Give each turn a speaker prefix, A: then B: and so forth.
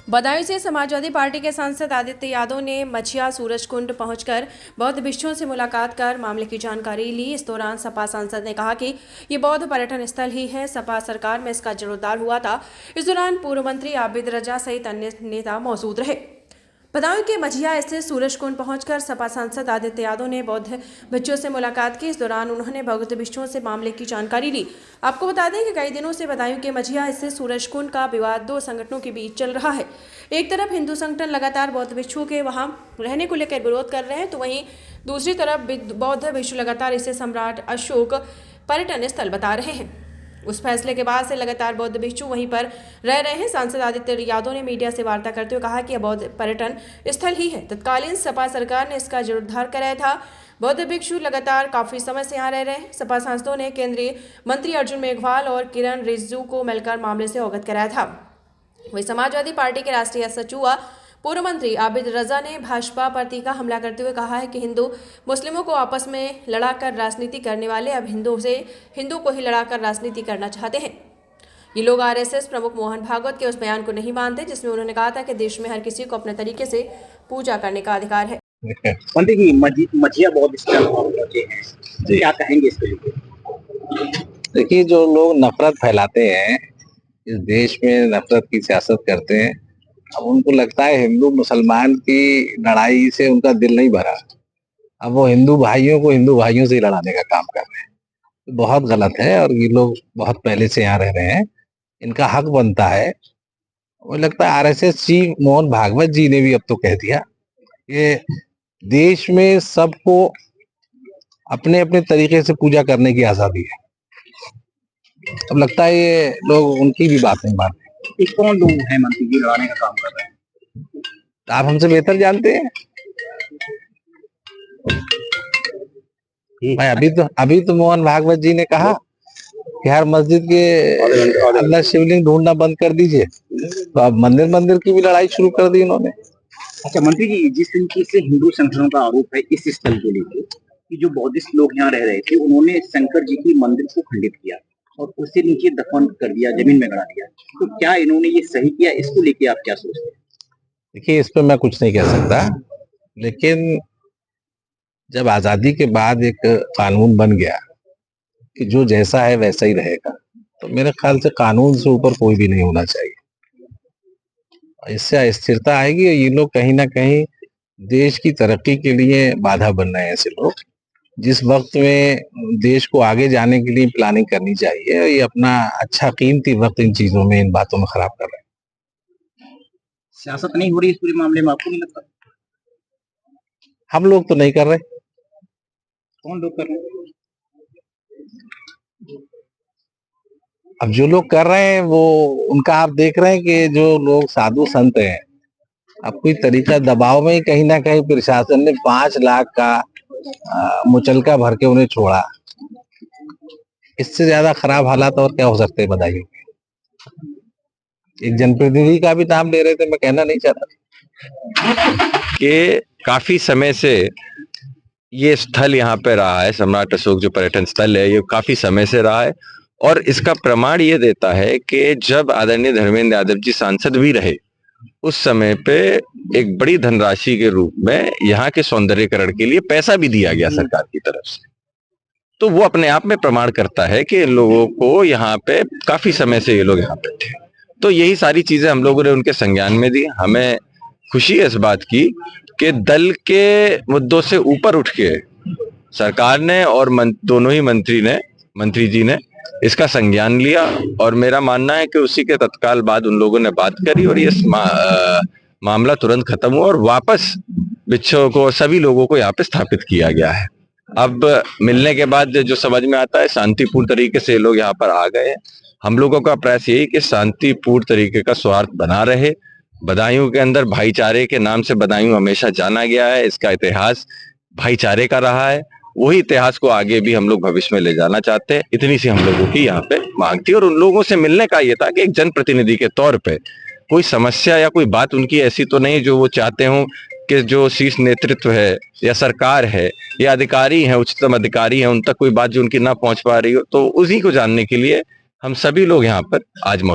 A: बदायूं से समाजवादी पार्टी के सांसद आदित्य यादव ने मछिया सूरजकुंड पहुंचकर बौद्ध भिक्षुओं से मुलाकात कर मामले की जानकारी ली। इस दौरान सपा सांसद ने कहा कि ये बौद्ध पर्यटन स्थल ही है, सपा सरकार में इसका जीर्णोद्धार हुआ था। इस दौरान पूर्व मंत्री आबिद रजा सहित अन्य नेता मौजूद रहे। बदायूं के मझिया स्थित सूरजकुंड पहुंचकर सपा सांसद आदित्य यादव ने बौद्ध भिक्षुओं से मुलाकात की। इस दौरान उन्होंने बौद्ध भिक्षुओं से मामले की जानकारी ली। आपको बता दें कि कई दिनों से बदायूं के मझिया स्थित सूरजकुंड का विवाद दो संगठनों के बीच चल रहा है। एक तरफ हिंदू संगठन लगातार बौद्ध भिक्षुओं के वहां रहने को लेकर विरोध कर रहे हैं, तो वहीं दूसरी तरफ बौद्ध भिक्षु लगातार इसे सम्राट अशोक पर्यटन स्थल बता रहे हैं। उस फैसले के बाद से लगातार बौद्ध भिक्षु वहीं पर रह रहे हैं। सांसद आदित्य यादव ने मीडिया से वार्ता करते हुए कहा कि यह बौद्ध पर्यटन स्थल ही है। तत्कालीन सपा सरकार ने इसका जीर्णोद्धार कराया था। बौद्ध भिक्षु लगातार काफी समय से यहाँ रह रहे हैं। सपा सांसदों ने केंद्रीय मंत्री अर्जुन मेघवाल और किरण रिजिजू को मिलकर मामले से अवगत कराया था। वहीं समाजवादी पार्टी के राष्ट्रीय सचिव पूर्व मंत्री आबिद रजा ने भाजपा पर तीखा हमला करते हुए कहा है कि हिंदू मुस्लिमों को आपस में लड़ाकर राजनीति करने वाले अब हिंदू को ही लड़ाकर राजनीति करना चाहते हैं। ये लोग आरएसएस प्रमुख मोहन भागवत के उस बयान को नहीं मानते जिसमें उन्होंने कहा था कि देश में हर किसी को अपने तरीके से पूजा करने का अधिकार है।
B: मंत्री जी, मझिया बौद्ध स्थल पहुंचे हैं, क्या कहेंगे इसके लिए?
C: देखिए, जो लोग नफरत फैलाते हैं, इस देश में नफरत की सियासत करते हैं, अब उनको लगता है हिंदू मुसलमान की लड़ाई से उनका दिल नहीं भरा। अब वो हिंदू भाइयों को हिंदू भाइयों से ही लड़ाने का काम कर रहे हैं, तो बहुत गलत है। और ये लोग बहुत पहले से यहाँ रह रहे हैं, इनका हक बनता है। मुझे लगता है आरएसएस चीफ मोहन भागवत जी ने भी अब तो कह दिया कि देश में सबको अपने अपने तरीके से पूजा करने की आजादी है। अब लगता है ये लोग उनकी भी बात नहीं मानते।
B: ये कौन लोग हैं मंत्री जी लड़ाने का काम कर रहे हैं?
C: आप हमसे बेहतर जानते हैं भाई। अभी तो मोहन भागवत जी ने कहा कि हर मस्जिद के अंदर शिवलिंग ढूंढना बंद कर दीजिए, तो अब मंदिर की भी लड़ाई शुरू कर दी इन्होंने।
B: अच्छा मंत्री जी, जिस तरीके से हिंदू संगठनों का आरोप है इस स्थल को लेकर कि जो बौद्धिस्ट लोग यहाँ रह रहे थे उन्होंने शंकर जी की मंदिर को खंडित किया और उससे नीचे दफन कर दिया, जमीन में गड़ा दिया, तो क्या इन्होंने ये सही किया? इसको लेके आप क्या सोचते हैं?
C: देखिए, इस पे मैं कुछ नहीं कह सकता, लेकिन जब आजादी के बाद एक कानून बन गया कि जो जैसा है वैसा ही रहेगा, तो मेरे ख्याल से कानून से ऊपर कोई भी नहीं होना चाहिए। इससे अस्थिरता आएगी। ये लोग कहीं ना कहीं देश की तरक्की के लिए बाधा बन रहे हैं। ऐसे लोग जिस वक्त में देश को आगे जाने के लिए प्लानिंग करनी चाहिए, ये अपना अच्छा कीमती वक्त इन चीजों में, इन बातों में खराब कर रहे हैं।
B: सियासत नहीं हो रही इस पूरे मामले में, आपको नहीं लगता?
C: हम लोग तो नहीं कर रहे।
B: कौन लोग कर रहे हैं?
C: अब जो लोग कर रहे हैं वो उनका आप देख रहे हैं कि जो लोग साधु संत हैं, अब कोई तरीका दबाव में ही कहीं ना कहीं प्रशासन ने 5 लाख का मुचलका भर के उन्हें छोड़ा। इससे ज्यादा खराब हालात और क्या हो सकते हैं बताइए। एक जनप्रतिनिधि का भी नाम ले रहे थे, मैं कहना नहीं चाहता
D: कि काफी समय से ये स्थल यहाँ पे रहा है। सम्राट अशोक जो पर्यटन स्थल है ये काफी समय से रहा है, और इसका प्रमाण ये देता है कि जब आदरणीय धर्मेंद्र यादव जी सांसद भी रहे उस समय पे एक बड़ी धनराशि के रूप में यहाँ के सौंदर्यीकरण के लिए पैसा भी दिया गया सरकार की तरफ से। तो वो अपने आप में प्रमाण करता है कि इन लोगों को यहाँ पे काफी समय से ये लोग यहाँ पे थे। तो यही सारी चीजें हम लोगों ने उनके संज्ञान में दी। हमें खुशी है इस बात की कि दल के मुद्दों से ऊपर उठ के सरकार ने और दोनों ही मंत्री जी ने इसका संज्ञान लिया, और मेरा मानना है कि उसी के तत्काल बाद उन लोगों ने बात करी और ये मामला तुरंत खत्म हुआ और वापस भिक्षुओं को, सभी लोगों को यहाँ पे स्थापित किया गया है। अब मिलने के बाद जो समझ में आता है, शांतिपूर्ण तरीके से लोग यहाँ पर आ गए। हम लोगों का प्रयास यही कि शांतिपूर्ण तरीके का सौहार्द बना रहे। बदायूं के अंदर भाईचारे के नाम से बदायूं हमेशा जाना गया है। इसका इतिहास भाईचारे का रहा है। वही इतिहास को आगे भी हम लोग भविष्य में ले जाना चाहते हैं। इतनी सी हम लोगों की यहाँ पे मांग थी, और उन लोगों से मिलने का ये था कि एक जनप्रतिनिधि के तौर पे कोई समस्या या कोई बात उनकी ऐसी तो नहीं जो वो चाहते हो कि जो शीर्ष नेतृत्व है या सरकार है या अधिकारी हैं, उच्चतम अधिकारी हैं, उन तक कोई बात जो उनकी ना पहुंच पा रही हो, तो उसी को जानने के लिए हम सभी लोग यहाँ पर आज मौजूद